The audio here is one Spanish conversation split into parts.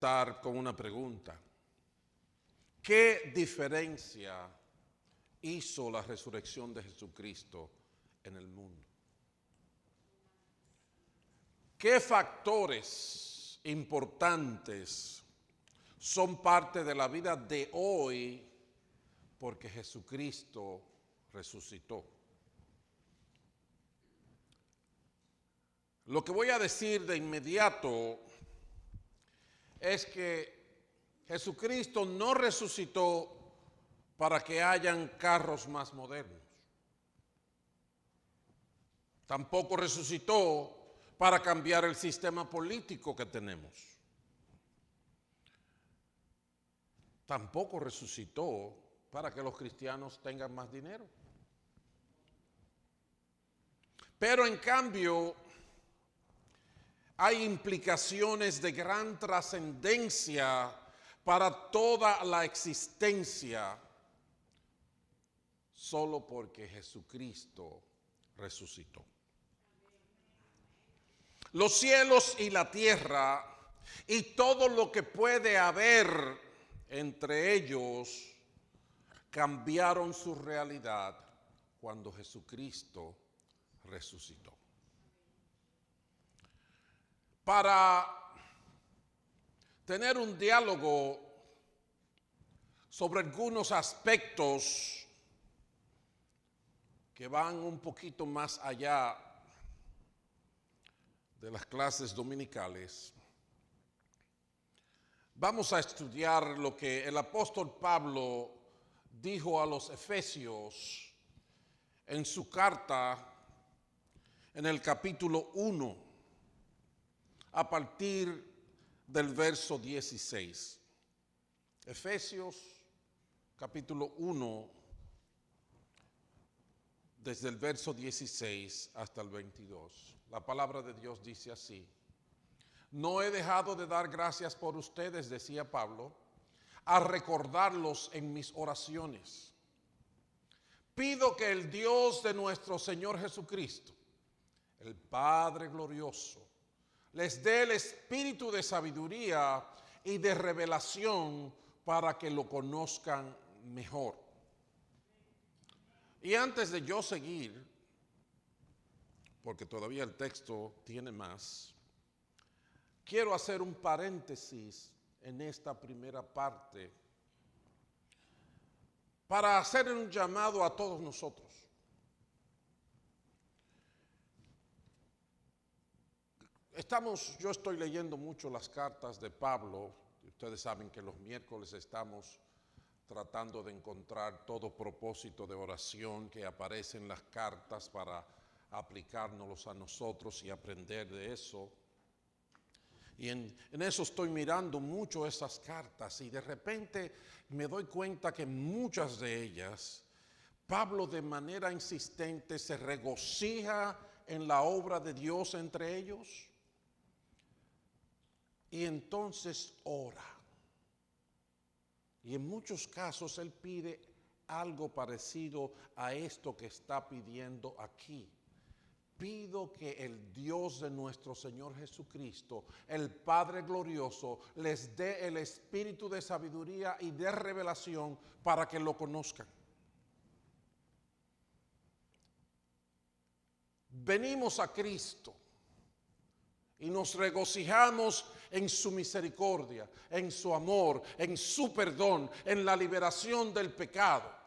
Estar con una pregunta. ¿Qué diferencia hizo la resurrección de Jesucristo en el mundo? ¿Qué factores importantes son parte de la vida de hoy porque Jesucristo resucitó? Lo que voy a decir de inmediato es que Jesucristo no resucitó para que hayan carros más modernos. Tampoco resucitó para cambiar el sistema político que tenemos. Tampoco resucitó para que los cristianos tengan más dinero. Pero en cambio, hay implicaciones de gran trascendencia para toda la existencia solo porque Jesucristo resucitó. Los cielos y la tierra y todo lo que puede haber entre ellos cambiaron su realidad cuando Jesucristo resucitó. Para tener un diálogo sobre algunos aspectos que van un poquito más allá de las clases dominicales, vamos a estudiar lo que el apóstol Pablo dijo a los Efesios en su carta en el capítulo 1, a partir del verso 16. Efesios capítulo 1, desde el verso 16 hasta el 22. La palabra de Dios dice así: no he dejado de dar gracias por ustedes, decía Pablo, a recordarlos en mis oraciones. Pido que el Dios de nuestro Señor Jesucristo, el Padre glorioso, les dé el espíritu de sabiduría y de revelación para que lo conozcan mejor. Y antes de yo seguir, porque todavía el texto tiene más, quiero hacer un paréntesis en esta primera parte para hacer un llamado a todos nosotros. Yo estoy leyendo mucho las cartas de Pablo. Ustedes saben que los miércoles estamos tratando de encontrar todo propósito de oración que aparece en las cartas para aplicárnoslos a nosotros y aprender de eso. Y en eso estoy mirando mucho esas cartas y de repente me doy cuenta que muchas de ellas, Pablo de manera insistente se regocija en la obra de Dios entre ellos y entonces ora. Y en muchos casos él pide algo parecido a esto que está pidiendo aquí. Pido que el Dios de nuestro Señor Jesucristo, el Padre glorioso, les dé el espíritu de sabiduría y de revelación para que lo conozcan. Venimos a Cristo y nos regocijamos en su misericordia, en su amor, en su perdón, en la liberación del pecado.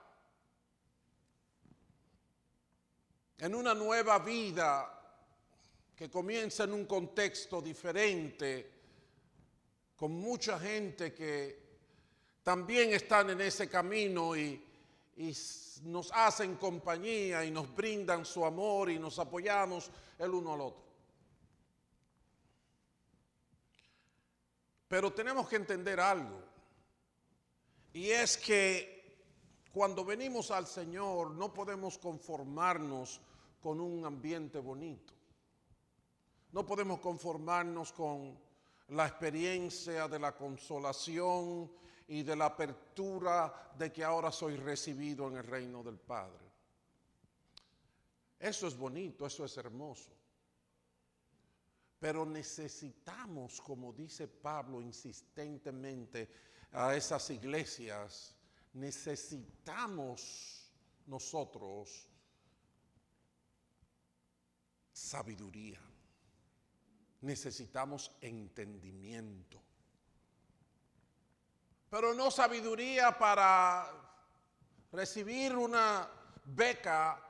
En una nueva vida que comienza en un contexto diferente, con mucha gente que también están en ese camino y nos hacen compañía y nos brindan su amor y nos apoyamos el uno al otro. Pero tenemos que entender algo, y es que cuando venimos al Señor no podemos conformarnos con un ambiente bonito. No podemos conformarnos con la experiencia de la consolación y de la apertura de que ahora soy recibido en el reino del Padre. Eso es bonito, eso es hermoso. Pero necesitamos, como dice Pablo insistentemente a esas iglesias, necesitamos nosotros sabiduría. Necesitamos entendimiento. Pero no sabiduría para recibir una beca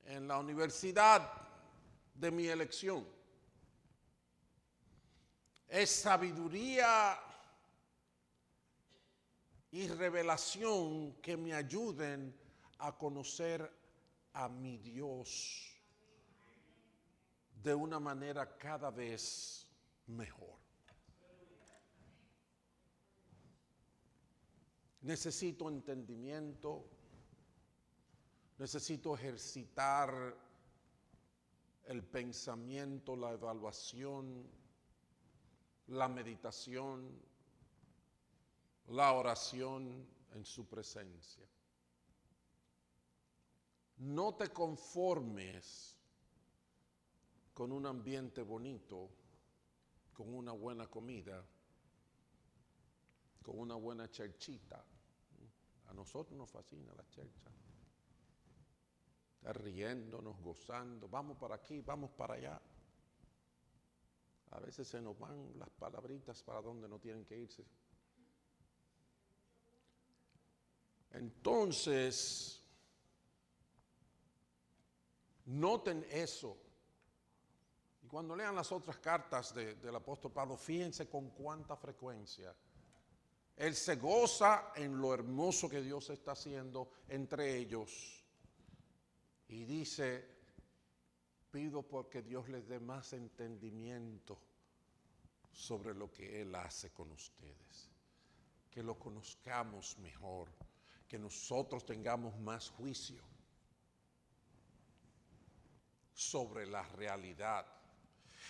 en la universidad de mi elección. Es sabiduría y revelación que me ayuden a conocer a mi Dios de una manera cada vez mejor. Necesito entendimiento, necesito ejercitar el pensamiento, la evaluación, la meditación, la oración en su presencia. No te conformes con un ambiente bonito, con una buena comida, con una buena cherchita. A nosotros nos fascina la chercha. Estar riéndonos, gozando, vamos para aquí, vamos para allá. A veces se nos van las palabritas para donde no tienen que irse. Entonces, noten eso. Y cuando lean las otras cartas del apóstol Pablo, fíjense con cuánta frecuencia él se goza en lo hermoso que Dios está haciendo entre ellos. Y dice, pido porque Dios les dé más entendimiento sobre lo que Él hace con ustedes. Que lo conozcamos mejor, que nosotros tengamos más juicio sobre la realidad.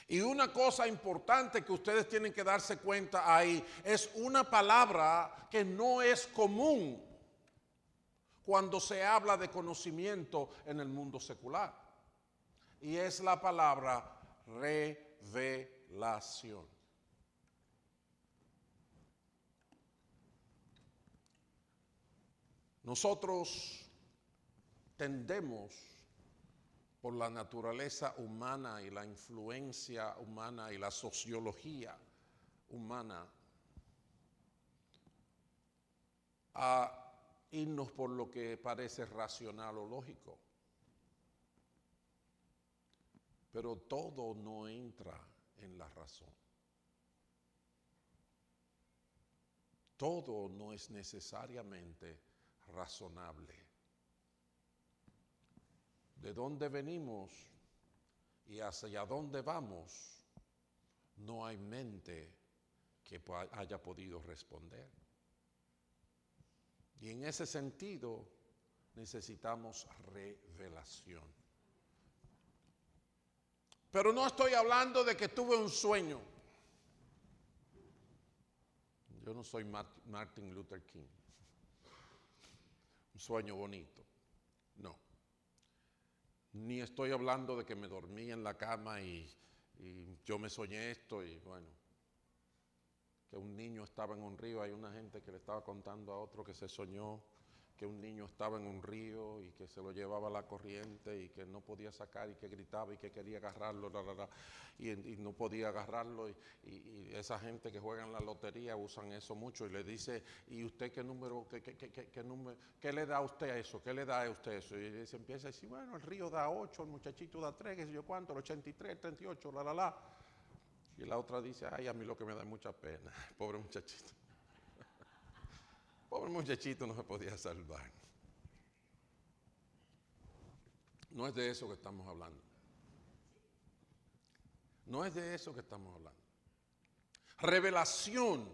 Y una cosa importante que ustedes tienen que darse cuenta ahí, es una palabra que no es común cuando se habla de conocimiento en el mundo secular. Y es la palabra revelación. Nosotros tendemos, por la naturaleza humana y la influencia humana y la sociología humana, a irnos por lo que parece racional o lógico. Pero todo no entra en la razón. Todo no es necesariamente razonable. De dónde venimos y hacia dónde vamos, no hay mente que haya podido responder. Y en ese sentido necesitamos revelación. Pero no estoy hablando de que tuve un sueño. Yo no soy Martin Luther King. Un sueño bonito. No. Ni estoy hablando de que me dormí en la cama y yo me soñé esto y bueno, que un niño estaba en un río. Hay una gente que le estaba contando a otro que se soñó que un niño estaba en un río y que se lo llevaba la corriente y que no podía sacar y que gritaba y que quería agarrarlo, y no podía agarrarlo. Y esa gente que juega en la lotería usan eso mucho y le dice, ¿y usted qué número, qué le da a usted a eso? ¿Qué le da a usted eso? Y se empieza a decir, bueno, el río da 8, el muchachito da 3, qué sé yo cuánto, el 83, el 38, Y la otra dice, ay, a mí lo que me da mucha pena, pobre muchachito. Pobre muchachito no se podía salvar. No es de eso que estamos hablando. No es de eso que estamos hablando. Revelación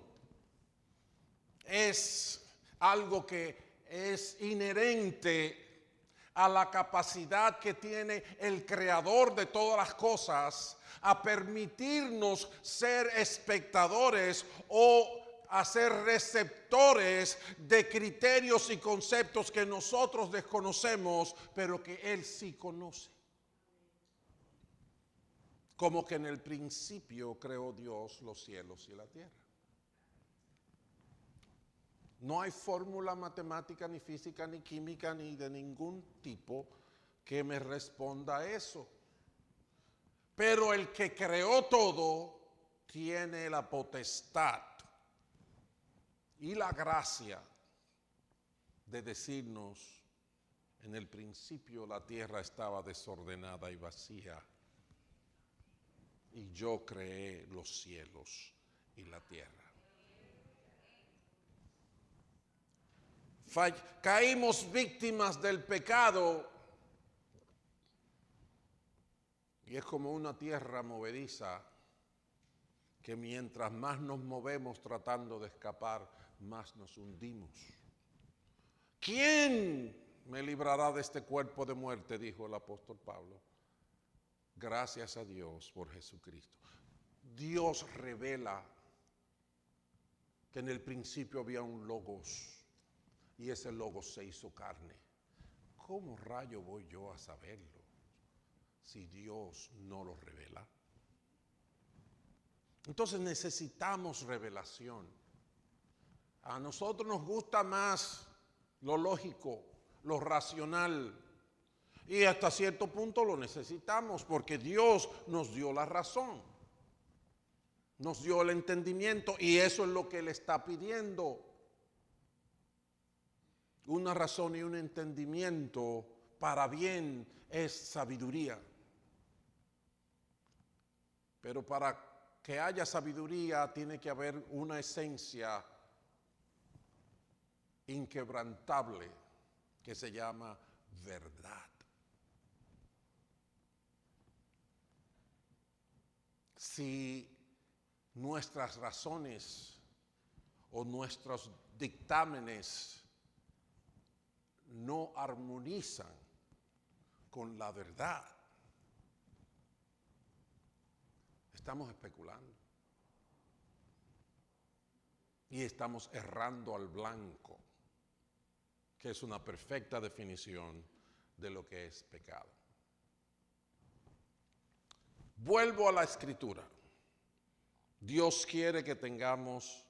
es algo que es inherente a la capacidad que tiene el creador de todas las cosas a permitirnos ser espectadores o a ser receptores de criterios y conceptos que nosotros desconocemos, pero que Él sí conoce. como que en el principio creó Dios los cielos y la tierra. No hay fórmula matemática, ni física, ni química, ni de ningún tipo que me responda a eso. Pero el que creó todo tiene la potestad y la gracia de decirnos: en el principio la tierra estaba desordenada y vacía, y yo creé los cielos y la tierra. Caímos víctimas del pecado, y es como una tierra movediza que mientras más nos movemos tratando de escapar, más nos hundimos. ¿Quién me librará de este cuerpo de muerte?, dijo el apóstol Pablo. Gracias a Dios por Jesucristo. Dios revela que en el principio había un logos, y ese logos se hizo carne. ¿Cómo rayo voy yo a saberlo si Dios no lo revela? Entonces necesitamos revelación. A nosotros nos gusta más lo lógico, lo racional, y hasta cierto punto lo necesitamos porque Dios nos dio la razón, nos dio el entendimiento, y eso es lo que Él está pidiendo. Una razón y un entendimiento para bien es sabiduría. Pero para que haya sabiduría tiene que haber una esencia inquebrantable que se llama verdad. Si nuestras razones o nuestros dictámenes no armonizan con la verdad, estamos especulando y estamos errando al blanco, que es una perfecta definición de lo que es pecado. Vuelvo a la Escritura. Dios quiere que tengamos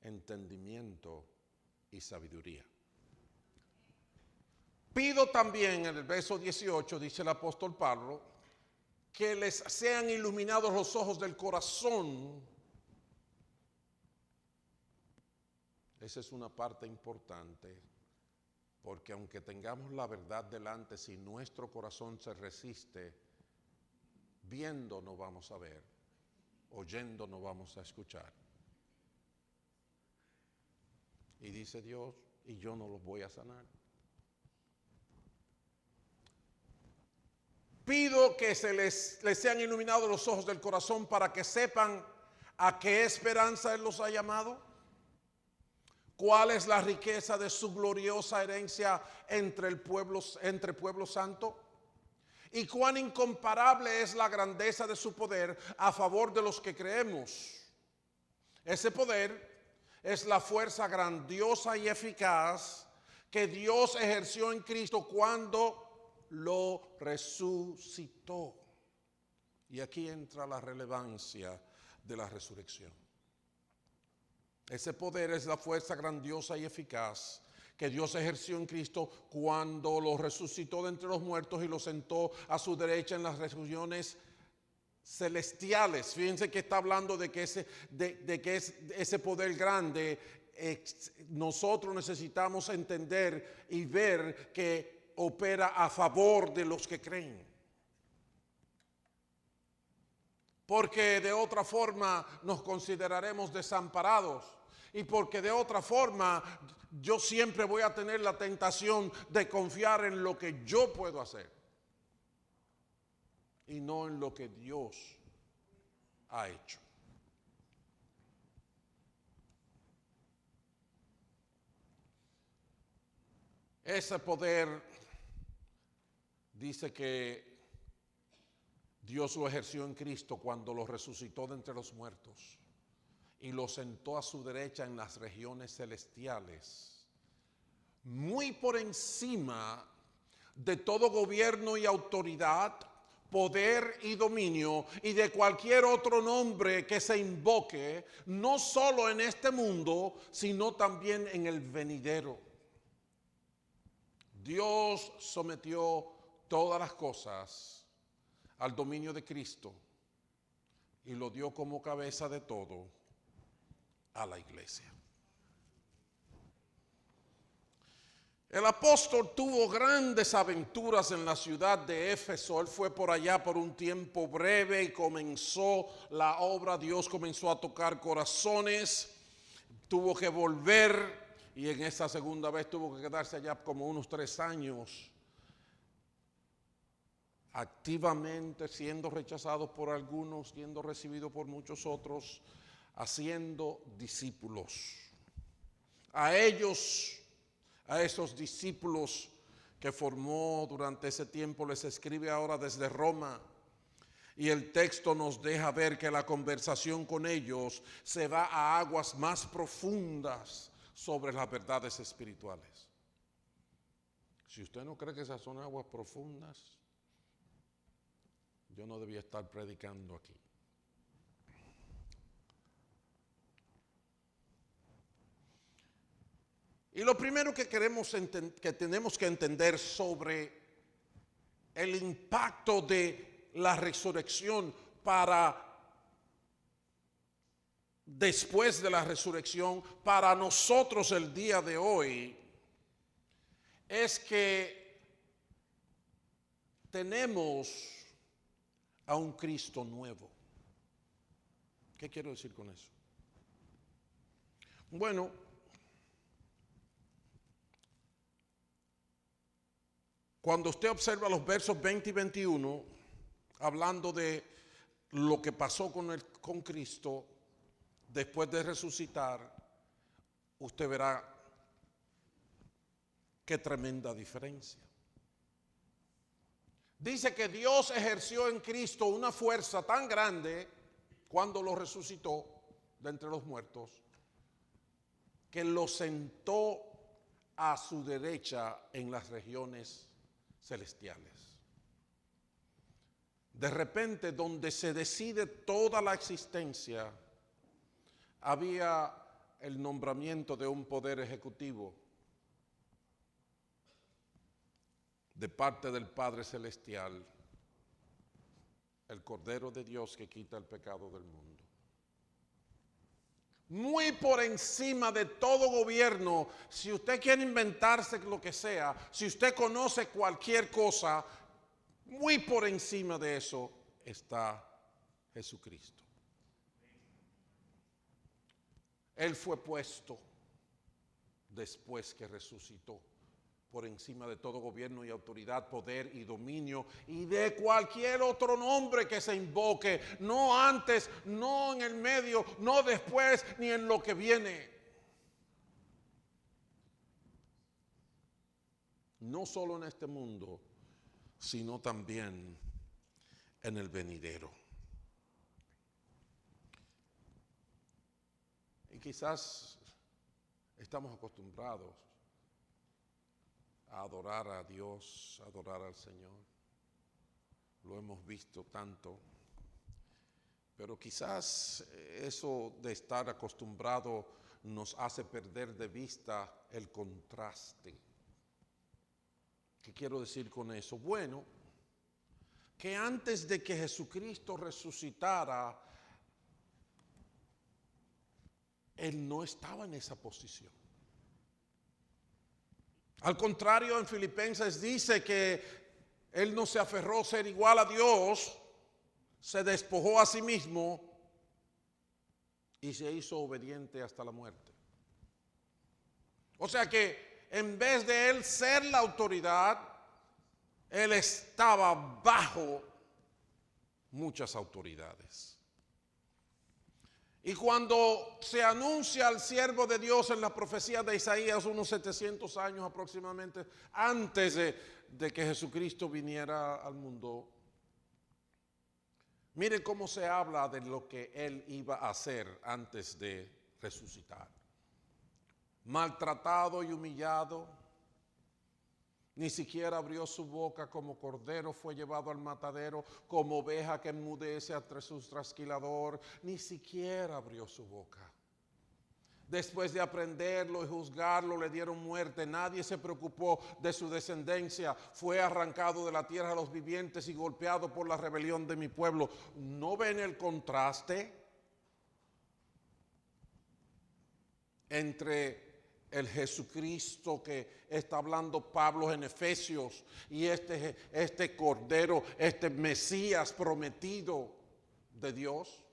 entendimiento y sabiduría. Pido también, en el verso 18, dice el apóstol Pablo, que les sean iluminados los ojos del corazón. Esa es una parte importante, porque aunque tengamos la verdad delante, si nuestro corazón se resiste, viendo no vamos a ver, oyendo no vamos a escuchar. Y dice Dios, y yo no los voy a sanar. Pido que les sean iluminados los ojos del corazón para que sepan a qué esperanza Él los ha llamado, cuál es la riqueza de su gloriosa herencia entre pueblo santo, y cuán incomparable es la grandeza de su poder a favor de los que creemos. Ese poder es la fuerza grandiosa y eficaz que Dios ejerció en Cristo cuando lo resucitó. Y aquí entra la relevancia de la resurrección. Ese poder es la fuerza grandiosa y eficaz que Dios ejerció en Cristo cuando lo resucitó de entre los muertos y lo sentó a su derecha en las regiones celestiales. Fíjense que está hablando de que ese poder grande, nosotros necesitamos entender y ver que opera a favor de los que creen. Porque de otra forma nos consideraremos desamparados, y porque de otra forma yo siempre voy a tener la tentación de confiar en lo que yo puedo hacer y no en lo que Dios ha hecho. Ese poder dice que Dios lo ejerció en Cristo cuando lo resucitó de entre los muertos y lo sentó a su derecha en las regiones celestiales, muy por encima de todo gobierno y autoridad, poder y dominio y de cualquier otro nombre que se invoque, no solo en este mundo, sino también en el venidero. Dios sometió todas las cosas al dominio de Cristo y lo dio como cabeza de todo a la iglesia. El apóstol tuvo grandes aventuras en la ciudad de Éfeso. Él fue por allá por un tiempo breve y comenzó la obra. Dios comenzó a tocar corazones. Tuvo que volver y en esa segunda vez tuvo que quedarse allá como unos 3 años. Activamente siendo rechazado por algunos, siendo recibido por muchos otros, haciendo discípulos. A esos discípulos que formó durante ese tiempo, les escribe ahora desde Roma. Y el texto nos deja ver que la conversación con ellos se va a aguas más profundas sobre las verdades espirituales. Si usted no cree que esas son aguas profundas, yo no debía estar predicando aquí. Y lo primero que tenemos que entender sobre el impacto de la resurrección para después de la resurrección, para nosotros el día de hoy, es que tenemos a un Cristo nuevo. ¿Qué quiero decir con eso? Bueno, cuando usted observa los versos 20 y 21, hablando de lo que pasó con Cristo después de resucitar, usted verá qué tremenda diferencia. Dice que Dios ejerció en Cristo una fuerza tan grande cuando lo resucitó de entre los muertos, que lo sentó a su derecha en las regiones celestiales. De repente, donde se decide toda la existencia, había el nombramiento de un poder ejecutivo de parte del Padre Celestial, el Cordero de Dios que quita el pecado del mundo. Muy por encima de todo gobierno, si usted quiere inventarse lo que sea, si usted conoce cualquier cosa, muy por encima de eso está Jesucristo. Él fue puesto después que resucitó por encima de todo gobierno y autoridad, poder y dominio y de cualquier otro nombre que se invoque, no antes, no en el medio, no después, ni en lo que viene. No solo en este mundo, sino también en el venidero. Y quizás estamos acostumbrados a adorar a Dios, a adorar al Señor. Lo hemos visto tanto. Pero quizás eso de estar acostumbrado nos hace perder de vista el contraste. ¿Qué quiero decir con eso? Bueno, que antes de que Jesucristo resucitara, Él no estaba en esa posición. Al contrario, en Filipenses dice que Él no se aferró a ser igual a Dios, se despojó a sí mismo y se hizo obediente hasta la muerte. O sea que en vez de Él ser la autoridad, Él estaba bajo muchas autoridades. Y cuando se anuncia al siervo de Dios en la profecía de Isaías, unos 700 años aproximadamente antes de que Jesucristo viniera al mundo, mire cómo se habla de lo que Él iba a hacer antes de resucitar. Maltratado y humillado, Ni siquiera abrió su boca, como cordero fue llevado al matadero, como oveja que enmudece ante su trasquilador. Ni siquiera abrió su boca. Después de aprenderlo y juzgarlo, le dieron muerte. Nadie se preocupó de su descendencia. Fue arrancado de la tierra de los vivientes y golpeado por la rebelión de mi pueblo. ¿No ven el contraste entre el Jesucristo que está hablando Pablo en Efesios y este Cordero, este Mesías prometido de Dios?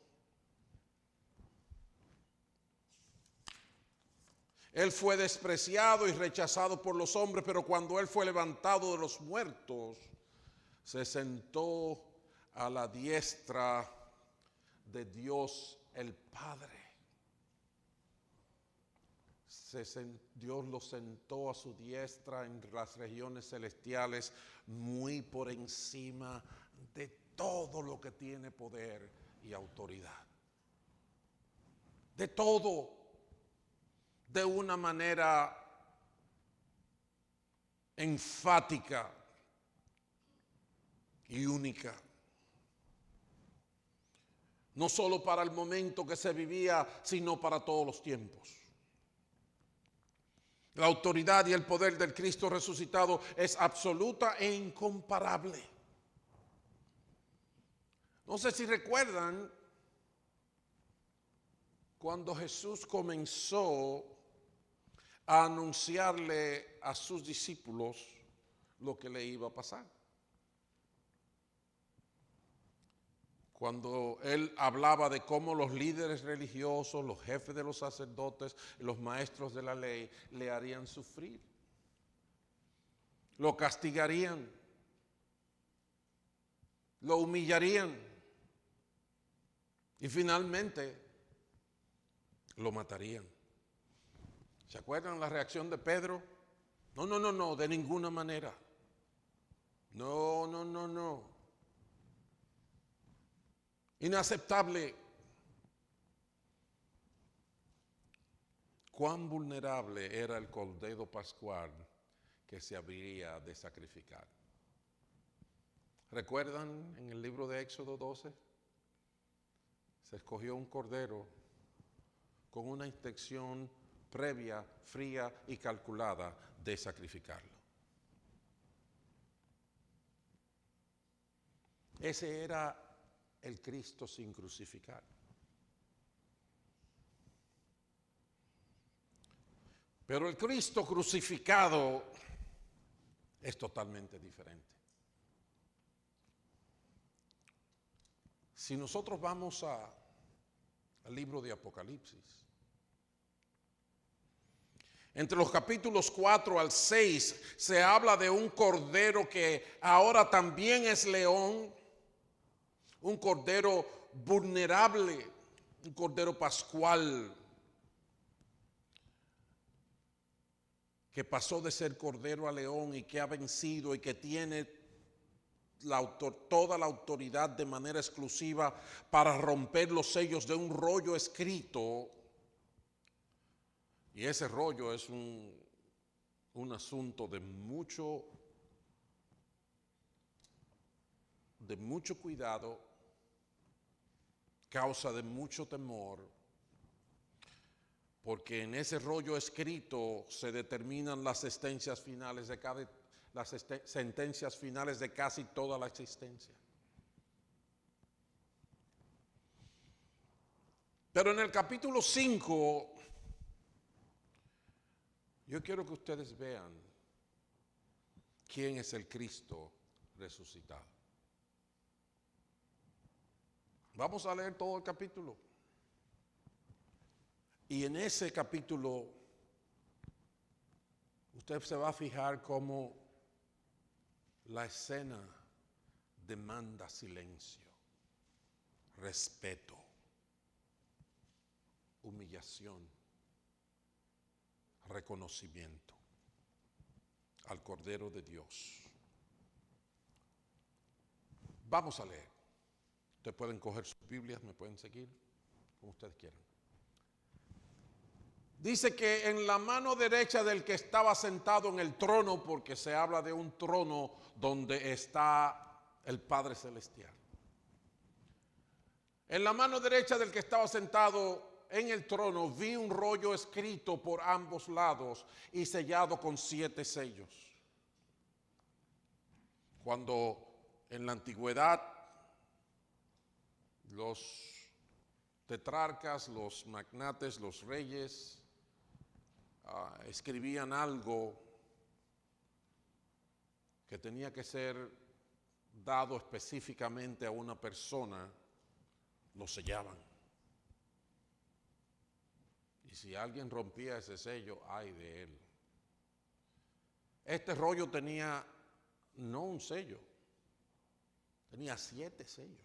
Él fue despreciado y rechazado por los hombres, pero cuando Él fue levantado de los muertos, se sentó a la diestra de Dios el Padre. Dios lo sentó a su diestra en las regiones celestiales, muy por encima de todo lo que tiene poder y autoridad. De todo. De una manera enfática y única. No solo para el momento que se vivía, sino para todos los tiempos. La autoridad y el poder del Cristo resucitado es absoluta e incomparable. No sé si recuerdan cuando Jesús comenzó a anunciarle a sus discípulos lo que le iba a pasar. Cuando él hablaba de cómo los líderes religiosos, los jefes de los sacerdotes, los maestros de la ley, le harían sufrir, lo castigarían, lo humillarían y finalmente lo matarían. ¿Se acuerdan la reacción de Pedro? No, de ninguna manera. No. Inaceptable. Cuán vulnerable era el cordero pascual que se habría de sacrificar. ¿Recuerdan en el libro de Éxodo 12? Se escogió un cordero con una intención previa, fría y calculada de sacrificarlo. Ese era el Cristo sin crucificar. Pero el Cristo crucificado es totalmente diferente. Si nosotros vamos al libro de Apocalipsis, entre los capítulos 4 al 6 se habla de un cordero que ahora también es león, un cordero vulnerable, un cordero pascual, que pasó de ser cordero a león y que ha vencido y que tiene toda la autoridad de manera exclusiva para romper los sellos de un rollo escrito. Y ese rollo es un asunto de mucho cuidado, causa de mucho temor, porque en ese rollo escrito se determinan las sentencias finales de casi toda la existencia. Pero en el capítulo 5, yo quiero que ustedes vean quién es el Cristo resucitado. Vamos a leer todo el capítulo. Y en ese capítulo, usted se va a fijar cómo la escena demanda silencio, respeto, humillación, reconocimiento al Cordero de Dios. Vamos a leer. Ustedes pueden coger sus Biblias, me pueden seguir, como ustedes quieran. Dice que en la mano derecha del que estaba sentado en el trono, porque se habla de un trono donde está el Padre Celestial. En la mano derecha del que estaba sentado en el trono vi un rollo escrito por ambos lados y sellado con 7 sellos. Cuando en la antigüedad los tetrarcas, los magnates, los reyes escribían algo que tenía que ser dado específicamente a una persona, lo sellaban. Y si alguien rompía ese sello, ay de él. Este rollo tenía no un sello, tenía 7 sellos.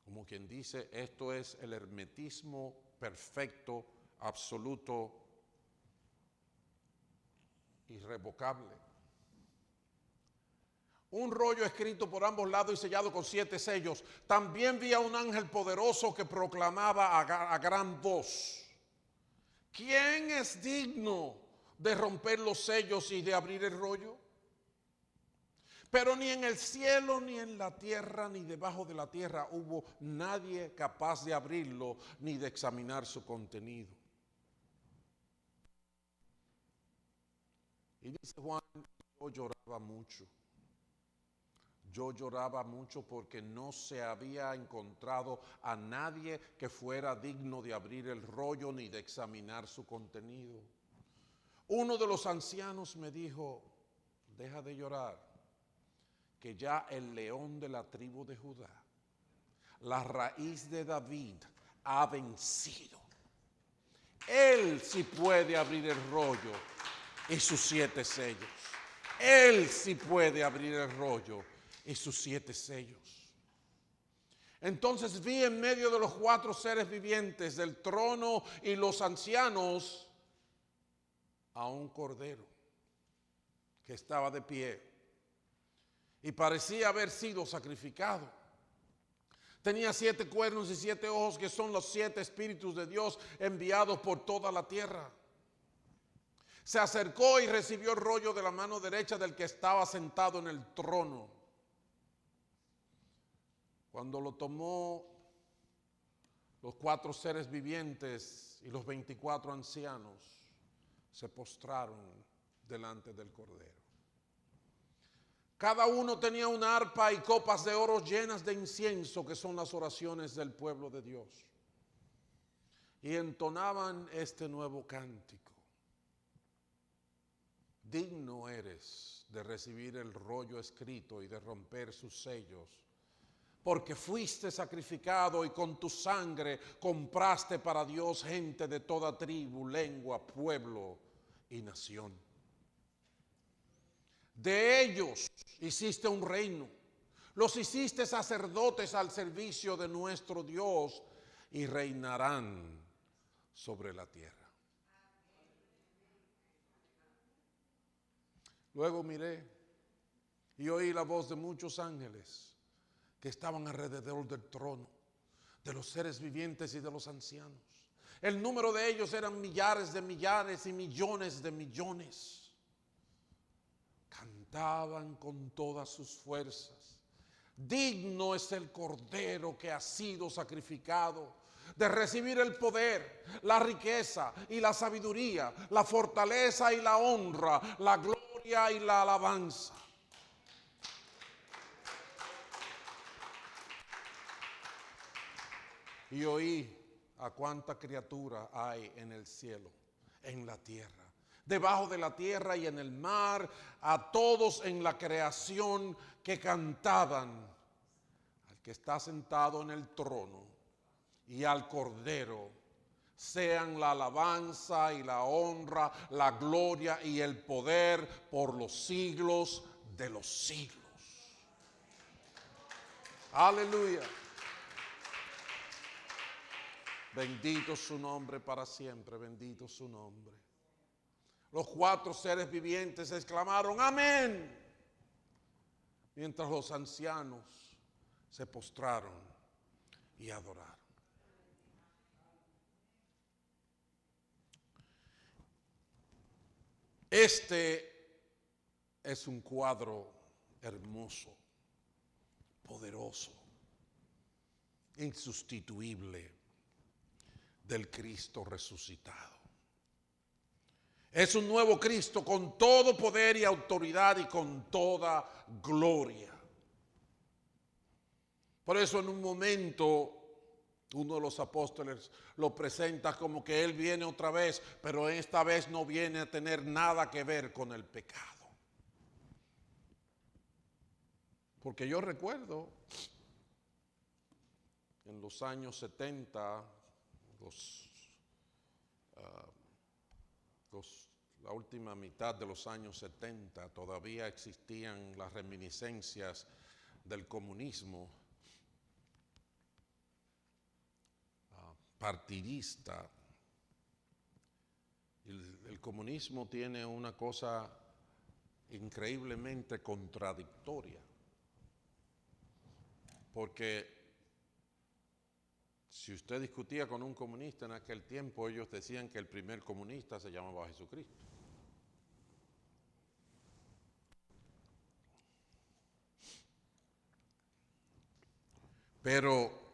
Como quien dice, esto es el hermetismo perfecto, absoluto, irrevocable. Un rollo escrito por ambos lados y sellado con 7 sellos. También vi a un ángel poderoso que proclamaba a gran voz: ¿quién es digno de romper los sellos y de abrir el rollo? Pero ni en el cielo, ni en la tierra, ni debajo de la tierra hubo nadie capaz de abrirlo, ni de examinar su contenido. Y dice Juan, yo lloraba mucho. Yo lloraba mucho porque no se había encontrado a nadie que fuera digno de abrir el rollo ni de examinar su contenido. Uno de los ancianos me dijo: deja de llorar, que ya el león de la tribu de Judá, la raíz de David, ha vencido. Él sí puede abrir el rollo y sus 7 sellos. Él sí puede abrir el rollo y sus 7 sellos. Entonces vi en medio de los 4 seres vivientes, del trono y los ancianos, a un cordero que estaba de pie y parecía haber sido sacrificado. Tenía 7 cuernos y 7 ojos, que son los 7 espíritus de Dios enviados por toda la tierra. Se acercó y recibió el rollo de la mano derecha del que estaba sentado en el trono. Cuando lo tomó, los 4 seres vivientes y los 24 ancianos se postraron delante del Cordero. Cada uno tenía una arpa y copas de oro llenas de incienso, que son las oraciones del pueblo de Dios. Y entonaban este nuevo cántico: digno eres de recibir el rollo escrito y de romper sus sellos, porque fuiste sacrificado y con tu sangre compraste para Dios gente de toda tribu, lengua, pueblo y nación. De ellos hiciste un reino, los hiciste sacerdotes al servicio de nuestro Dios, y reinarán sobre la tierra. Luego miré y oí la voz de muchos ángeles que estaban alrededor del trono, de los seres vivientes y de los ancianos. El número de ellos eran millares de millares y millones de millones. Cantaban con todas sus fuerzas: digno es el Cordero que ha sido sacrificado de recibir el poder, la riqueza y la sabiduría, la fortaleza y la honra, la gloria y la alabanza. Y oí a cuánta criatura hay en el cielo, en la tierra, debajo de la tierra y en el mar, a todos en la creación, que cantaban al que está sentado en el trono y al Cordero: sean la alabanza y la honra, la gloria y el poder por los siglos de los siglos. Aleluya. Bendito su nombre para siempre, bendito su nombre. Los 4 seres vivientes exclamaron: amén, mientras los ancianos se postraron y adoraron. Este es un cuadro hermoso, poderoso, insustituible del Cristo resucitado. Es un nuevo Cristo con todo poder y autoridad y con toda gloria. Por eso en un momento uno de los apóstoles lo presenta como que Él viene otra vez, pero esta vez no viene a tener nada que ver con el pecado. Porque yo recuerdo en los años 70, la última mitad de los años 70, todavía existían las reminiscencias del comunismo partidista. El comunismo tiene una cosa increíblemente contradictoria, porque si usted discutía con un comunista en aquel tiempo, ellos decían que el primer comunista se llamaba Jesucristo. Pero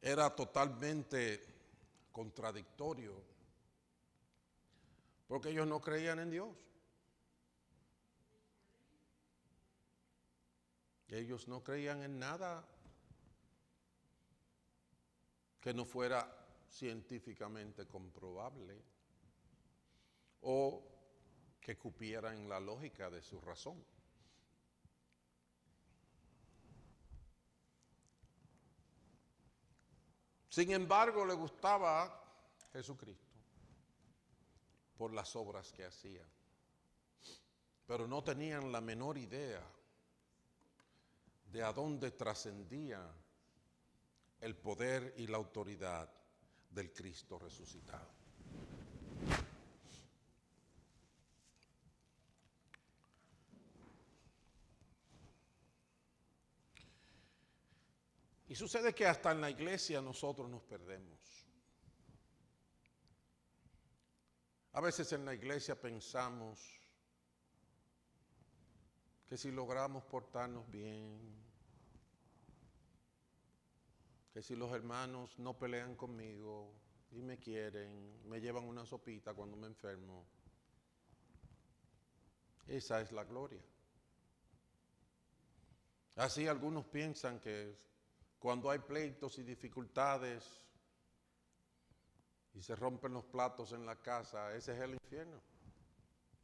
era totalmente contradictorio, porque ellos no creían en Dios. Ellos no creían en nada que no fuera científicamente comprobable o que cupiera en la lógica de su razón. Sin embargo, le gustaba Jesucristo por las obras que hacía, pero no tenían la menor idea de a dónde trascendía el poder y la autoridad del Cristo resucitado. Y sucede que hasta en la iglesia nosotros nos perdemos. A veces en la iglesia pensamos que si logramos portarnos bien, que si los hermanos no pelean conmigo y me quieren, me llevan una sopita cuando me enfermo, esa es la gloria. Así algunos piensan que cuando hay pleitos y dificultades y se rompen los platos en la casa, ese es el infierno.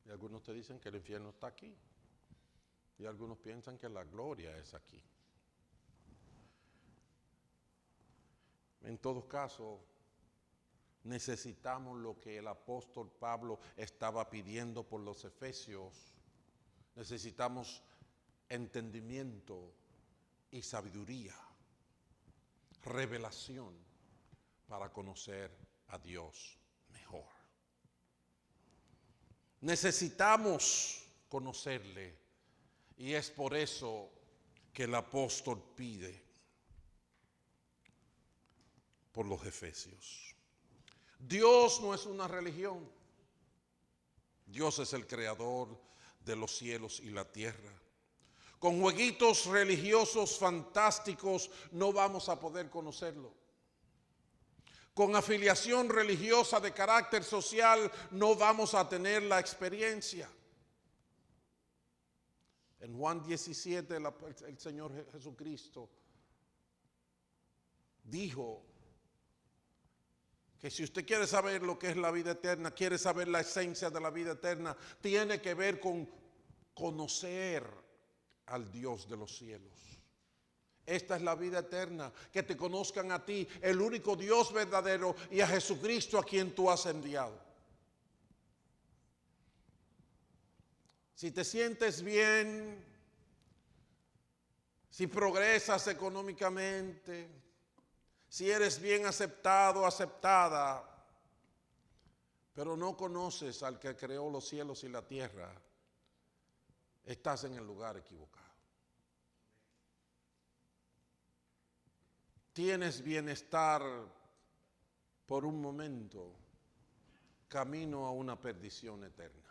Y algunos te dicen que el infierno está aquí. Y algunos piensan que la gloria es aquí. En todo caso, necesitamos lo que el apóstol Pablo estaba pidiendo por los efesios. Necesitamos entendimiento y sabiduría, revelación para conocer a Dios mejor. Necesitamos conocerle y es por eso que el apóstol pide por los efesios. Dios no es una religión. Dios es el creador de los cielos y la tierra. Con jueguitos religiosos fantásticos no vamos a poder conocerlo. Con afiliación religiosa de carácter social no vamos a tener la experiencia. En Juan 17 el Señor Jesucristo dijo que si usted quiere saber lo que es la vida eterna, quiere saber la esencia de la vida eterna, tiene que ver con conocer al Dios de los cielos. Esta es la vida eterna, que te conozcan a ti, el único Dios verdadero, y a Jesucristo a quien tú has enviado. Si te sientes bien, si progresas económicamente, si eres bien aceptado, aceptada, pero no conoces al que creó los cielos y la tierra, estás en el lugar equivocado. Tienes bienestar por un momento, camino a una perdición eterna.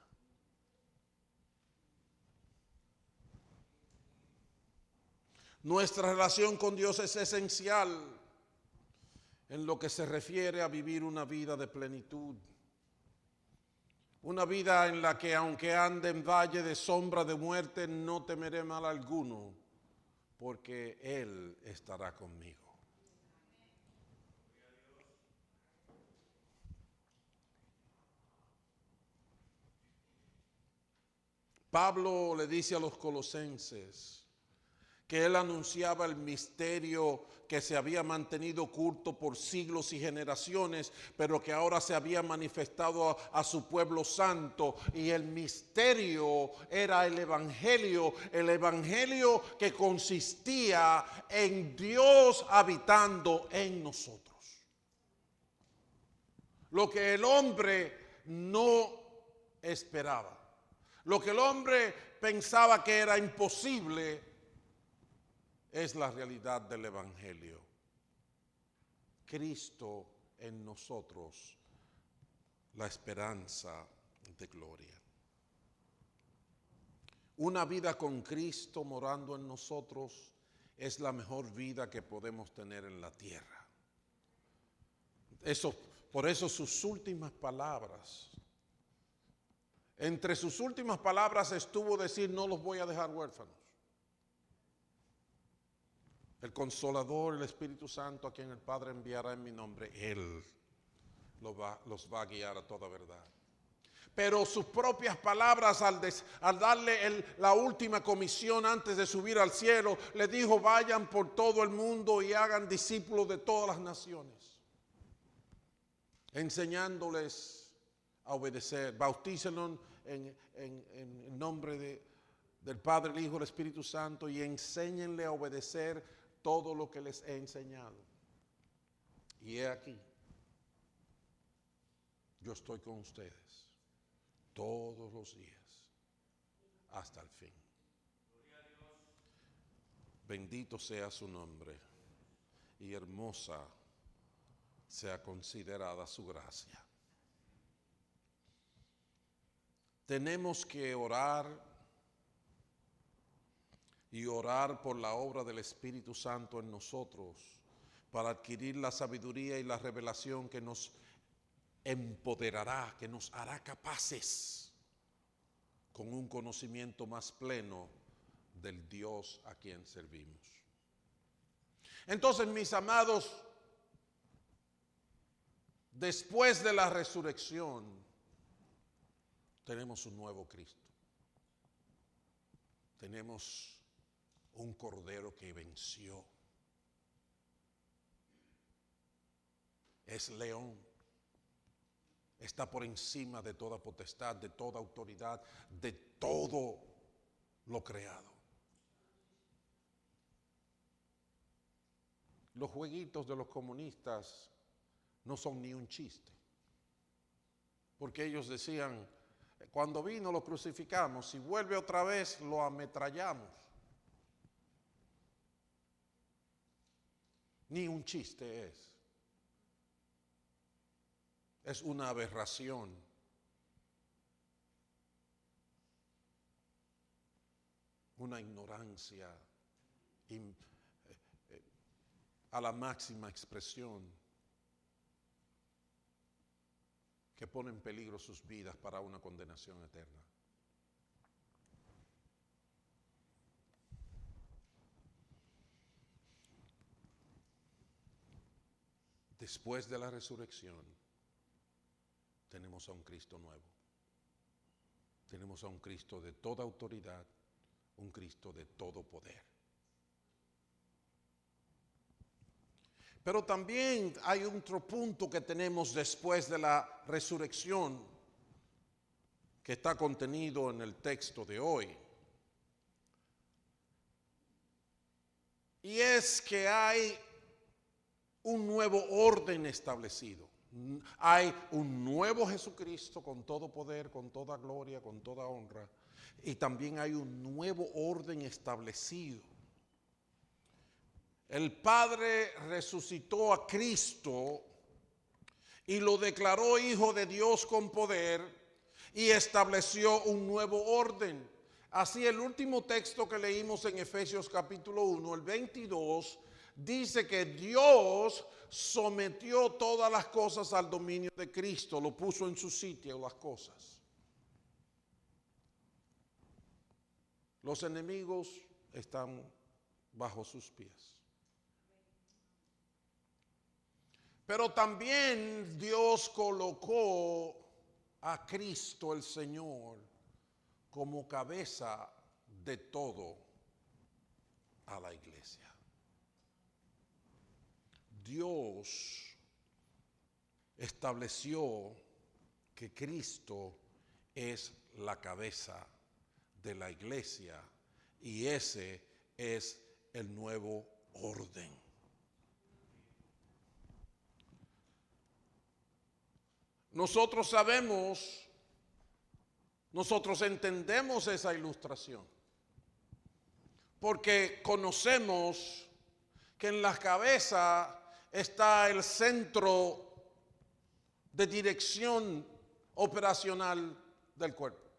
Nuestra relación con Dios es esencial en lo que se refiere a vivir una vida de plenitud. Una vida en la que aunque ande en valle de sombra de muerte, no temeré mal alguno, porque Él estará conmigo. Pablo le dice a los colosenses que él anunciaba el misterio que se había mantenido oculto por siglos y generaciones, pero que ahora se había manifestado a su pueblo santo. Y el misterio era el evangelio que consistía en Dios habitando en nosotros. Lo que el hombre no esperaba, lo que el hombre pensaba que era imposible, es la realidad del evangelio. Cristo en nosotros, la esperanza de gloria. Una vida con Cristo morando en nosotros es la mejor vida que podemos tener en la tierra. Por eso sus últimas palabras, entre sus últimas palabras estuvo decir: no los voy a dejar huérfanos. El Consolador, el Espíritu Santo, a quien el Padre enviará en mi nombre, Él los va a guiar a toda verdad. Pero sus propias palabras, al darle la última comisión antes de subir al cielo, le dijo: vayan por todo el mundo y hagan discípulos de todas las naciones, enseñándoles a obedecer. Bautícenlos en nombre del Padre, el Hijo y el Espíritu Santo, y enséñenle a obedecer todo lo que les he enseñado. Y he aquí, yo estoy con ustedes todos los días hasta el fin. Bendito sea su nombre y hermosa sea considerada su gracia. Tenemos que orar y orar por la obra del Espíritu Santo en nosotros para adquirir la sabiduría y la revelación que nos empoderará, que nos hará capaces con un conocimiento más pleno del Dios a quien servimos. Entonces, mis amados, después de la resurrección tenemos un nuevo Cristo. Tenemos un Cordero que venció. Es león. Está por encima de toda potestad, de toda autoridad, de todo lo creado. Los jueguitos de los comunistas no son ni un chiste. Porque ellos decían: cuando vino lo crucificamos, si vuelve otra vez lo ametrallamos. Ni un chiste es. Es una aberración. Una ignorancia a la máxima expresión, que pone en peligro sus vidas para una condenación eterna. Después de la resurrección, tenemos a un Cristo nuevo. Tenemos a un Cristo de toda autoridad, un Cristo de todo poder. Pero también hay otro punto que tenemos después de la resurrección, que está contenido en el texto de hoy. Y es que hay un nuevo orden establecido. Hay un nuevo Jesucristo con todo poder, con toda gloria, con toda honra. Y también hay un nuevo orden establecido. El Padre resucitó a Cristo y lo declaró hijo de Dios con poder y estableció un nuevo orden. Así el último texto que leímos en Efesios capítulo 1, el 22, dice que Dios sometió todas las cosas al dominio de Cristo, lo puso en su sitio las cosas. Los enemigos están bajo sus pies. Pero también Dios colocó a Cristo el Señor como cabeza de todo a la iglesia. Dios estableció que Cristo es la cabeza de la iglesia y ese es el nuevo orden. Nosotros sabemos, nosotros entendemos esa ilustración, porque conocemos que en la cabeza está el centro de dirección operacional del cuerpo.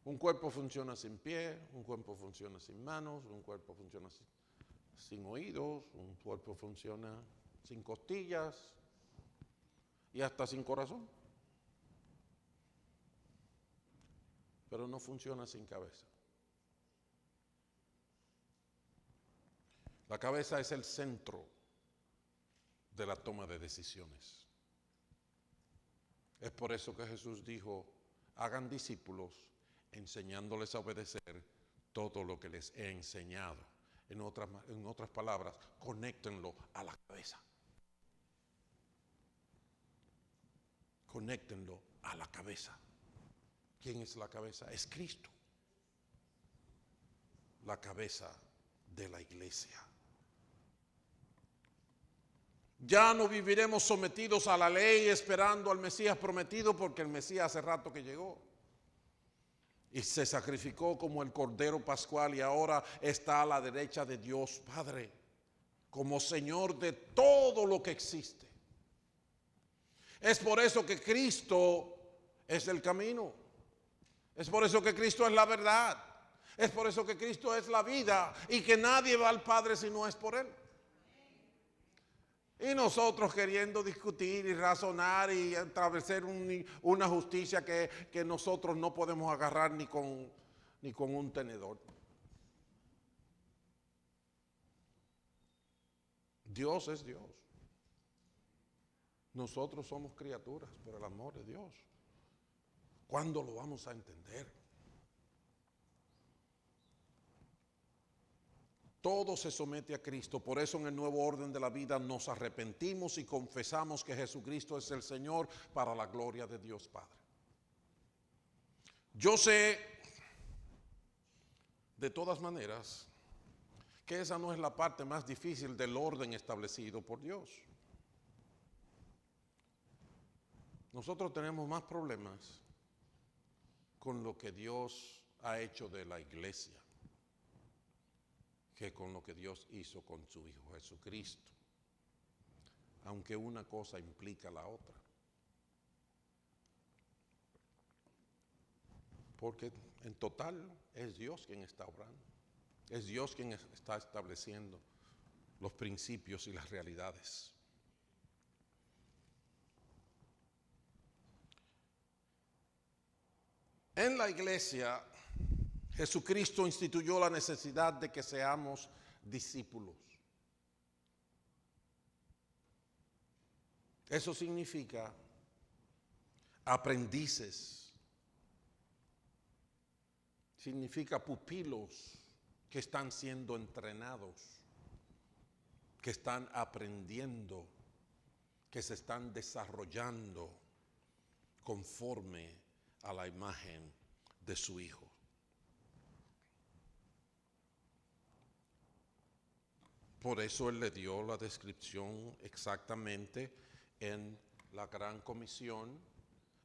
Un cuerpo funciona sin pie, un cuerpo funciona sin manos, un cuerpo funciona sin oídos, un cuerpo funciona sin costillas y hasta sin corazón. Pero no funciona sin cabeza. La cabeza es el centro de la toma de decisiones. Es por eso que Jesús dijo, hagan discípulos enseñándoles a obedecer todo lo que les he enseñado. En otras palabras, conéctenlo a la cabeza. Conéctenlo a la cabeza. ¿Quién es la cabeza? Es Cristo. La cabeza de la iglesia. Ya no viviremos sometidos a la ley esperando al Mesías prometido, porque el Mesías hace rato que llegó y se sacrificó como el Cordero Pascual y ahora está a la derecha de Dios Padre como Señor de todo lo que existe. Es por eso que Cristo es el camino. Es por eso que Cristo es la verdad. Es por eso que Cristo es la vida y que nadie va al Padre si no es por Él. Y nosotros queriendo discutir y razonar y establecer una justicia que nosotros no podemos agarrar ni con un tenedor. Dios es Dios. Nosotros somos criaturas por el amor de Dios. ¿Cuándo lo vamos a entender? Todo se somete a Cristo, por eso en el nuevo orden de la vida nos arrepentimos y confesamos que Jesucristo es el Señor para la gloria de Dios Padre. Yo sé, de todas maneras, que esa no es la parte más difícil del orden establecido por Dios. Nosotros tenemos más problemas con lo que Dios ha hecho de la iglesia que con lo que Dios hizo con su Hijo Jesucristo, aunque una cosa implica la otra. Porque en total es Dios quien está obrando, es Dios quien está estableciendo los principios y las realidades. En la iglesia, Jesucristo instituyó la necesidad de que seamos discípulos. Eso significa aprendices, significa pupilos que están siendo entrenados, que están aprendiendo, que se están desarrollando conforme a la imagen de su Hijo. Por eso Él le dio la descripción exactamente en la gran comisión.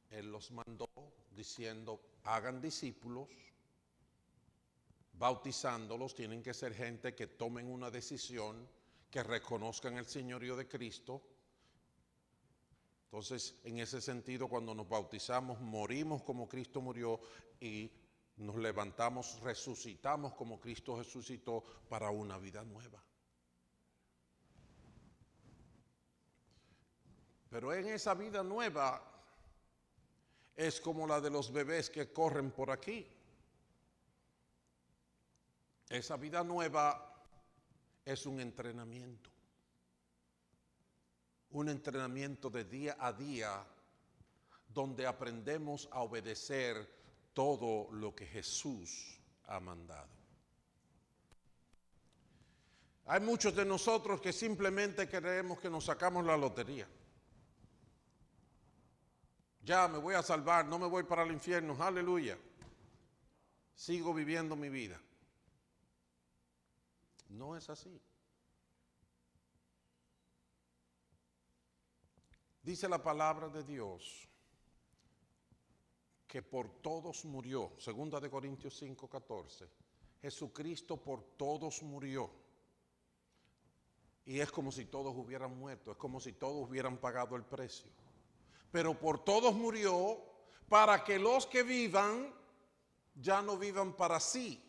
Él los mandó diciendo, hagan discípulos, bautizándolos. Tienen que ser gente que tomen una decisión, que reconozcan el señorío de Cristo. Entonces, en ese sentido, cuando nos bautizamos, morimos como Cristo murió y nos levantamos, resucitamos como Cristo resucitó para una vida nueva. Pero en esa vida nueva es como la de los bebés que corren por aquí. Esa vida nueva es un entrenamiento de día a día, donde aprendemos a obedecer todo lo que Jesús ha mandado. Hay muchos de nosotros que simplemente creemos que nos sacamos la lotería. Ya me voy a salvar, no me voy para el infierno, aleluya. Sigo viviendo mi vida. No es así. Dice la palabra de Dios que por todos murió. 2 de Corintios 5:14. Jesucristo por todos murió. Y es como si todos hubieran muerto, es como si todos hubieran pagado el precio. Pero por todos murió para que los que vivan ya no vivan para sí,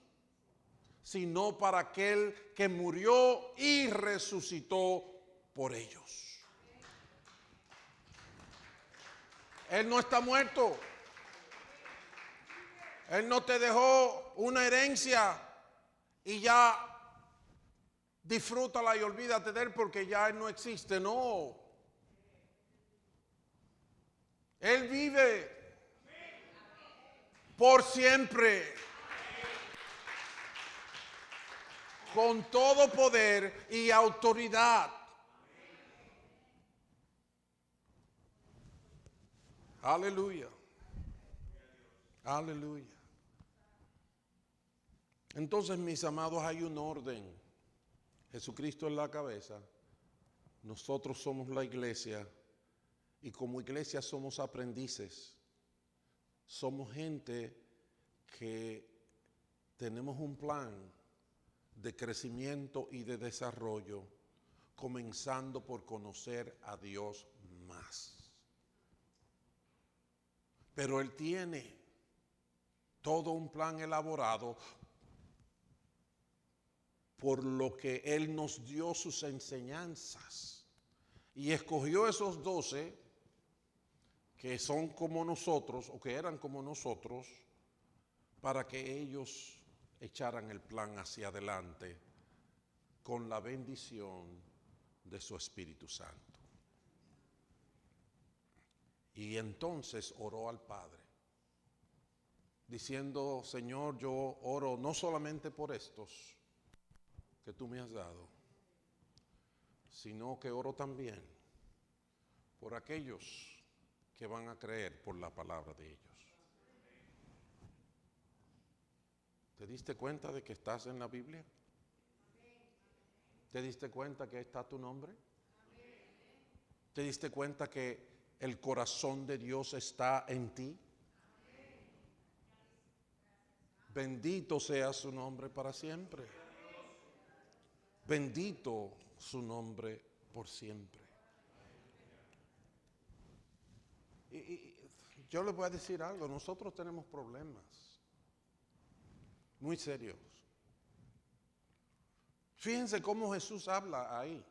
sino para aquel que murió y resucitó por ellos. Él no está muerto. Él no te dejó una herencia y ya disfrútala y olvídate de él porque ya él no existe. No. Él vive por siempre, con todo poder y autoridad. Aleluya. Aleluya. Entonces, mis amados, hay un orden. Jesucristo es la cabeza. Nosotros somos la iglesia. Y como iglesia somos aprendices. Somos gente que tenemos un plan de crecimiento y de desarrollo, comenzando por conocer a Dios más. Pero Él tiene todo un plan elaborado, por lo que Él nos dio sus enseñanzas. Y escogió esos 12 que son como nosotros, o que eran como nosotros, para que ellos echaran el plan hacia adelante con la bendición de su Espíritu Santo. Y entonces oró al Padre, diciendo: Señor, yo oro no solamente por estos que tú me has dado, sino que oro también por aquellos que van a creer por la palabra de ellos. ¿Te diste cuenta de que estás en la Biblia? ¿Te diste cuenta que está tu nombre? ¿Te diste cuenta que el corazón de Dios está en ti? Bendito sea su nombre para siempre. Bendito su nombre por siempre. Y yo les voy a decir algo, nosotros tenemos problemas muy serios. Fíjense cómo Jesús habla ahí.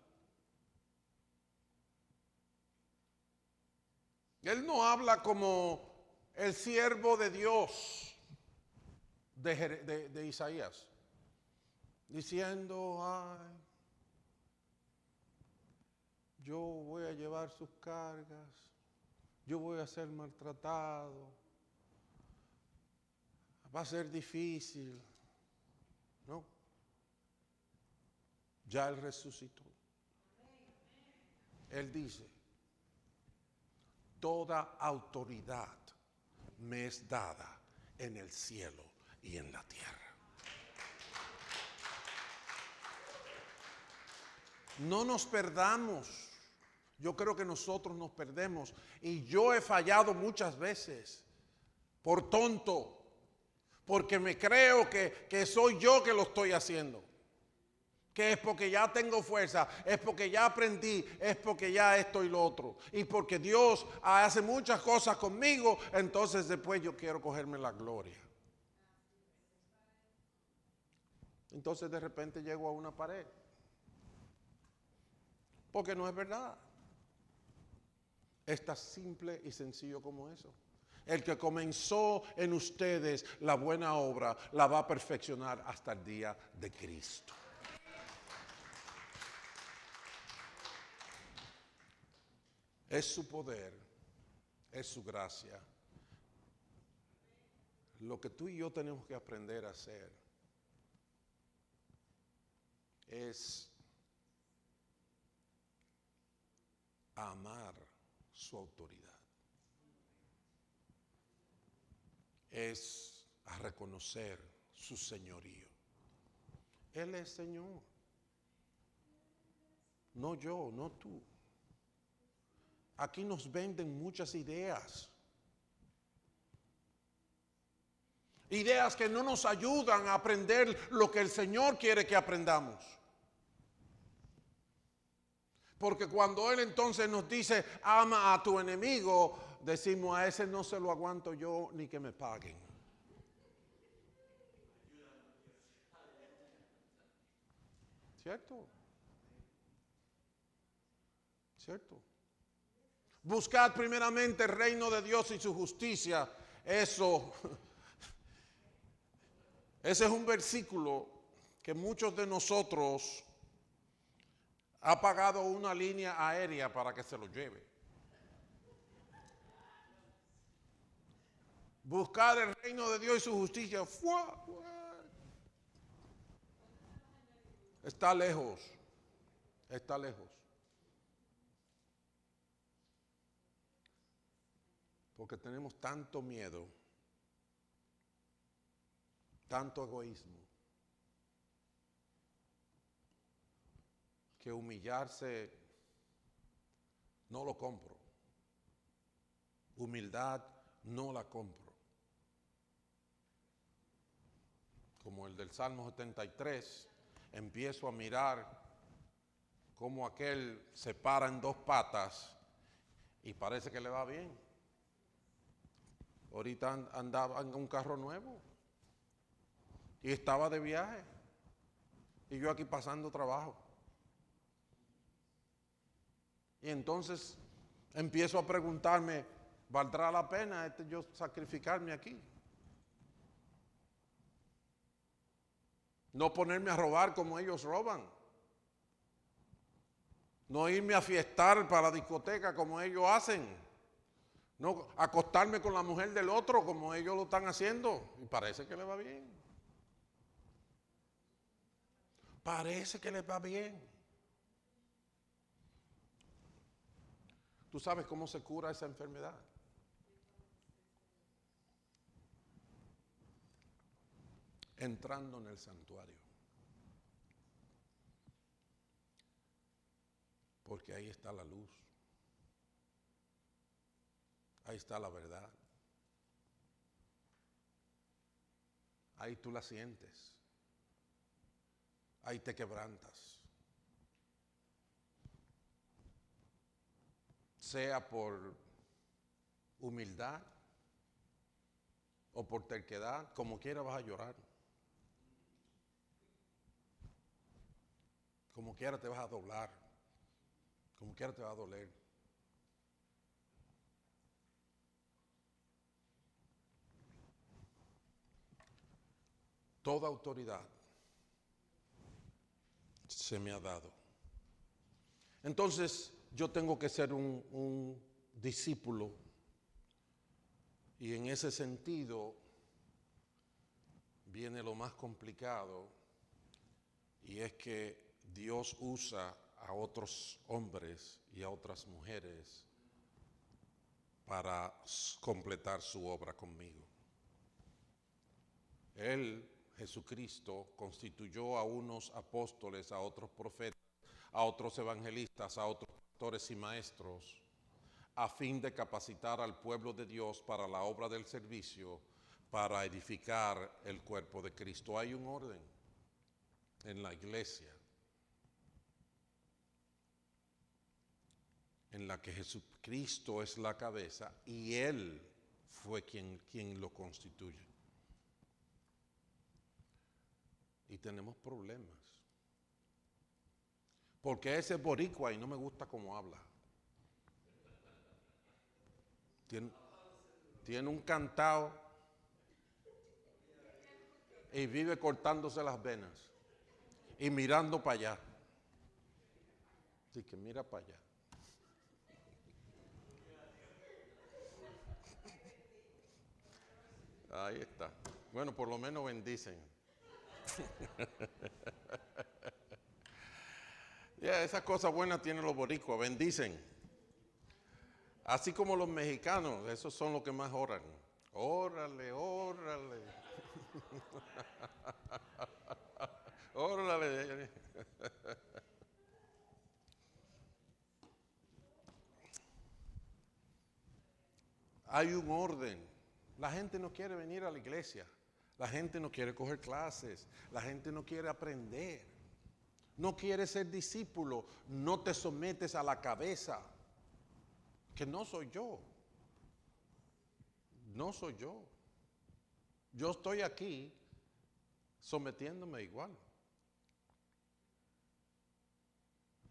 Él no habla como el siervo de Dios de Isaías, diciendo: ay, yo voy a llevar sus cargas, yo voy a ser maltratado, va a ser difícil. No, ya Él resucitó. Él dice: toda autoridad me es dada en el cielo y en la tierra. No nos perdamos. Yo creo que nosotros nos perdemos. Y yo he fallado muchas veces por tonto, porque me creo que soy yo que lo estoy haciendo. Que es porque ya tengo fuerza, es porque ya aprendí, es porque ya esto y lo otro. Y porque Dios hace muchas cosas conmigo, entonces después yo quiero cogerme la gloria. Entonces de repente llego a una pared. Porque no es verdad. Es tan simple y sencillo como eso. El que comenzó en ustedes la buena obra, la va a perfeccionar hasta el día de Cristo. Es su poder, es su gracia. Lo que tú y yo tenemos que aprender a hacer es amar su autoridad. Es a reconocer su señorío. Él es Señor. No yo, no tú. Aquí nos venden muchas ideas. Ideas que no nos ayudan a aprender lo que el Señor quiere que aprendamos. Porque cuando Él entonces nos dice, ama a tu enemigo, decimos, a ese no se lo aguanto yo ni que me paguen. ¿Cierto? ¿Cierto? Buscad primeramente el reino de Dios y su justicia. Eso, ese es un versículo que muchos de nosotros ha pagado una línea aérea para que se lo lleve. Buscar el reino de Dios y su justicia. ¡Fua! Está lejos. Está lejos. Porque tenemos tanto miedo, tanto egoísmo, que humillarse no lo compro. Humildad no la compro. Como el del Salmo 73, empiezo a mirar cómo aquel se para en dos patas y parece que le va bien. Ahorita andaba en un carro nuevo y estaba de viaje y yo aquí pasando trabajo. Y entonces empiezo a preguntarme, ¿valdrá la pena yo sacrificarme aquí? No ponerme a robar como ellos roban. No irme a fiestar para la discoteca como ellos hacen. No acostarme con la mujer del otro como ellos lo están haciendo. Y parece que le va bien. Parece que les va bien. ¿Tú sabes cómo se cura esa enfermedad? Entrando en el santuario. Porque ahí está la luz. Ahí está la verdad. Ahí tú la sientes. Ahí te quebrantas. Sea por humildad o por terquedad, como quiera vas a llorar. Como quiera te vas a doblar. Como quiera te va a doler. Toda autoridad se me ha dado. Entonces yo tengo que ser un discípulo y en ese sentido viene lo más complicado y es que Dios usa a otros hombres y a otras mujeres para completar su obra conmigo. Él, Jesucristo, constituyó a unos apóstoles, a otros profetas, a otros evangelistas, a otros pastores y maestros, a fin de capacitar al pueblo de Dios para la obra del servicio, para edificar el cuerpo de Cristo. Hay un orden en la iglesia. en la que Jesucristo es la cabeza y Él fue quien lo constituye. Y tenemos problemas. Porque ese es boricua y no me gusta cómo habla. Tiene un cantao y vive cortándose las venas y mirando para allá. Así que mira para allá. Ahí está. Bueno, por lo menos bendicen. Esas cosas buenas tienen los boricuas, bendicen. Así como los mexicanos, esos son los que más oran. Órale, órale. Órale. Hay un orden. La gente no quiere venir a la iglesia. La gente no quiere coger clases. La gente no quiere aprender. No quiere ser discípulo. No te sometes a la cabeza. Que no soy yo. No soy yo. Yo estoy aquí sometiéndome igual.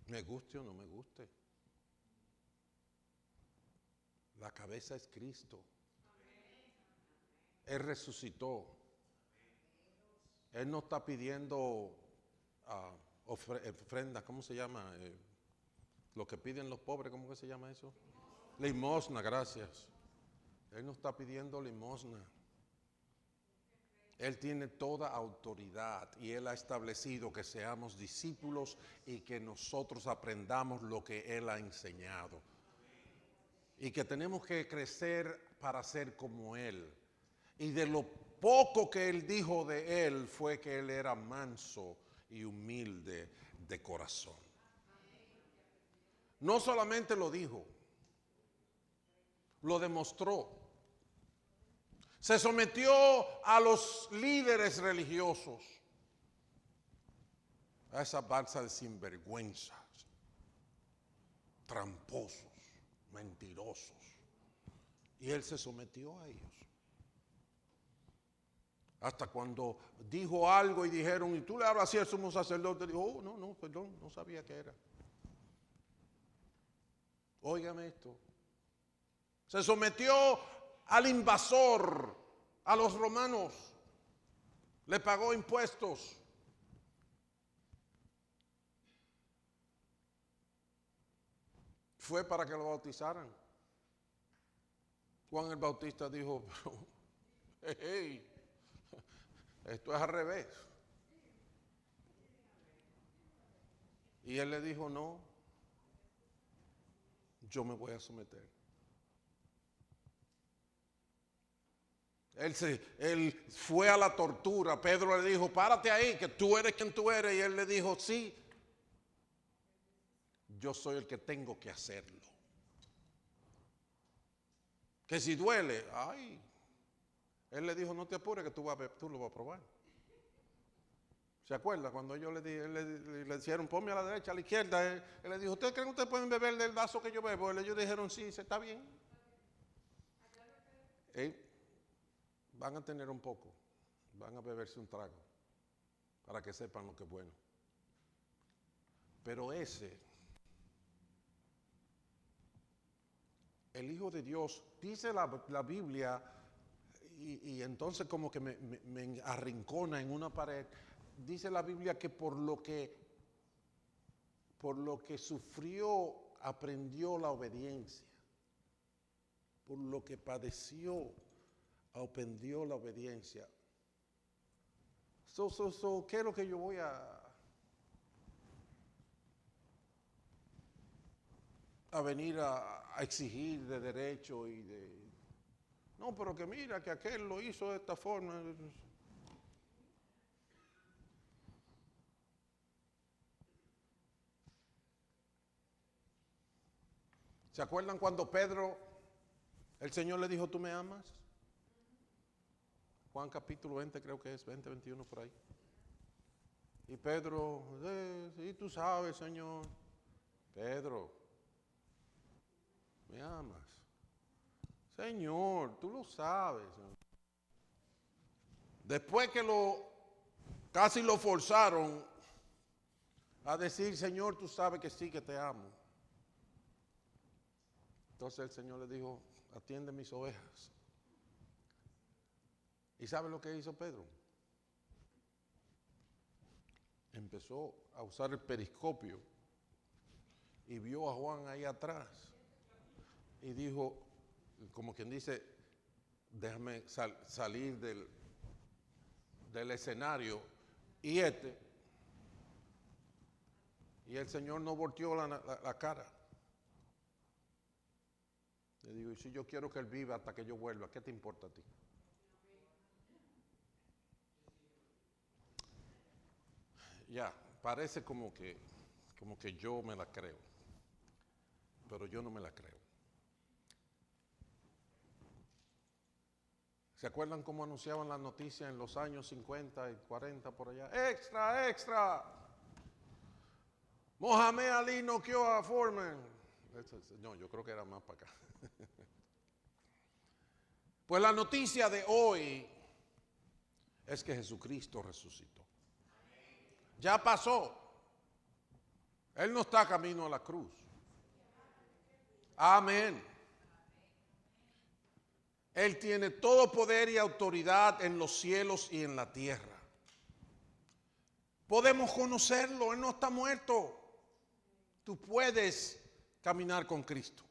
Me guste o no me guste. La cabeza es Cristo. Él resucitó. Él no está pidiendo ofrenda, ¿cómo se llama? Lo que piden los pobres, ¿cómo que se llama eso? Limosna, gracias. Él no está pidiendo limosna. Él tiene toda autoridad y Él ha establecido que seamos discípulos y que nosotros aprendamos lo que Él ha enseñado. Y que tenemos que crecer para ser como Él. Y de lo poco que Él dijo de Él fue que Él era manso y humilde de corazón. No solamente lo dijo, lo demostró. Se sometió a los líderes religiosos, a esa balsa de sinvergüenzas, tramposos, mentirosos. Y Él se sometió a ellos. Hasta cuando dijo algo y dijeron, y tú le hablas así al sumo sacerdote, dijo, oh, no, perdón, no sabía qué era. Óigame esto. Se sometió al invasor, a los romanos. Le pagó impuestos. Fue para que lo bautizaran. Juan el Bautista dijo, hey, esto es al revés. Y él le dijo, no, yo me voy a someter. Él fue a la tortura. Pedro le dijo, párate ahí, que tú eres quien tú eres. Y él le dijo, sí, yo soy el que tengo que hacerlo. Que si duele, ay. Él le dijo, no te apures, que tú lo vas a probar. ¿Se acuerda? Cuando ellos le dijeron, ponme a la derecha, a la izquierda, él le dijo, ¿ustedes creen que ustedes pueden beber del vaso que yo bebo? Ellos dijeron, sí, se está bien. Van a tener un poco, van a beberse un trago, para que sepan lo que es bueno. Pero el Hijo de Dios, dice la Biblia, y entonces como que me arrincona en una pared, dice la Biblia que por lo que sufrió, aprendió la obediencia. Por lo que padeció, aprendió la obediencia. ¿Qué es lo que yo voy a venir a exigir de derecho y de... No, pero que mira, que aquel lo hizo de esta forma. ¿Se acuerdan cuando Pedro, el Señor le dijo, ¿tú me amas? Juan capítulo 20 creo que es, 20, 21 por ahí. Y Pedro, sí, tú sabes, Señor. Pedro, Me amas. Señor, tú lo sabes. Después que casi lo forzaron a decir, Señor, tú sabes que sí, que te amo. Entonces el Señor le dijo, atiende mis ovejas. ¿Y sabe lo que hizo Pedro? Empezó a usar el periscopio y vio a Juan ahí atrás y dijo, como quien dice, déjame salir del escenario. Y el Señor no volteó la cara. Le digo, y si yo quiero que él viva hasta que yo vuelva, ¿qué te importa a ti? Ya, parece como que yo me la creo, pero yo no me la creo. ¿Se acuerdan cómo anunciaban las noticias en los años 50 y 40 por allá? ¡Extra, extra! Mohamed Ali noqueó a Foreman. No, yo creo que era más para acá. Pues la noticia de hoy es que Jesucristo resucitó. Ya pasó. Él no está camino a la cruz. Amén. Él tiene todo poder y autoridad en los cielos y en la tierra. Podemos conocerlo, Él no está muerto. Tú puedes caminar con Cristo.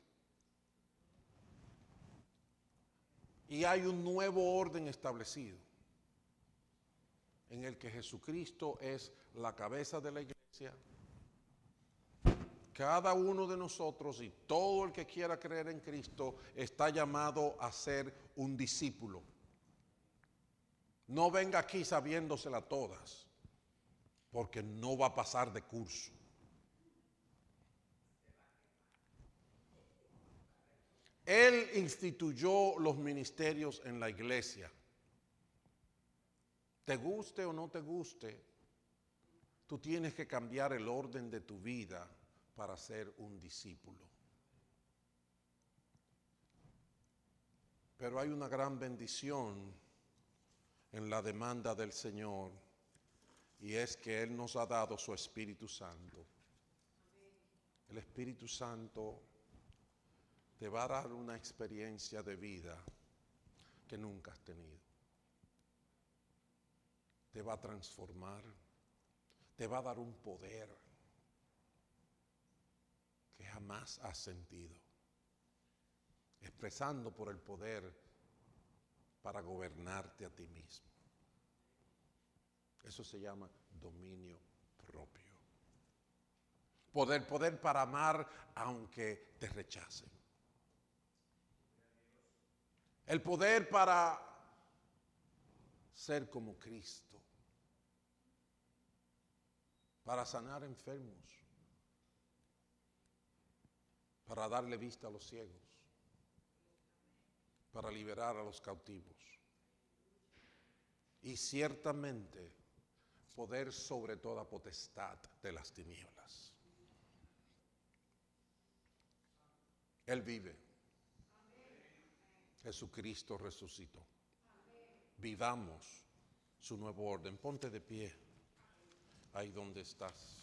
Y hay un nuevo orden establecido en el que Jesucristo es la cabeza de la iglesia. Cada uno de nosotros y todo el que quiera creer en Cristo está llamado a ser un discípulo. No venga aquí sabiéndosela todas, porque no va a pasar de curso. Él instituyó los ministerios en la iglesia. Te guste o no te guste, tú tienes que cambiar el orden de tu vida para ser un discípulo. Pero hay una gran bendición en la demanda del Señor, y es que Él nos ha dado su Espíritu Santo. El Espíritu Santo te va a dar una experiencia de vida que nunca has tenido. Te va a transformar, te va a dar un poder que jamás has sentido, expresando por el poder para gobernarte a ti mismo. Eso se llama dominio propio. Poder para amar aunque te rechacen. El poder para ser como Cristo, para sanar enfermos, para darle vista a los ciegos, para liberar a los cautivos. Y ciertamente poder sobre toda potestad de las tinieblas. Él vive. Jesucristo resucitó. Vivamos su nuevo orden. Ponte de pie ahí donde estás.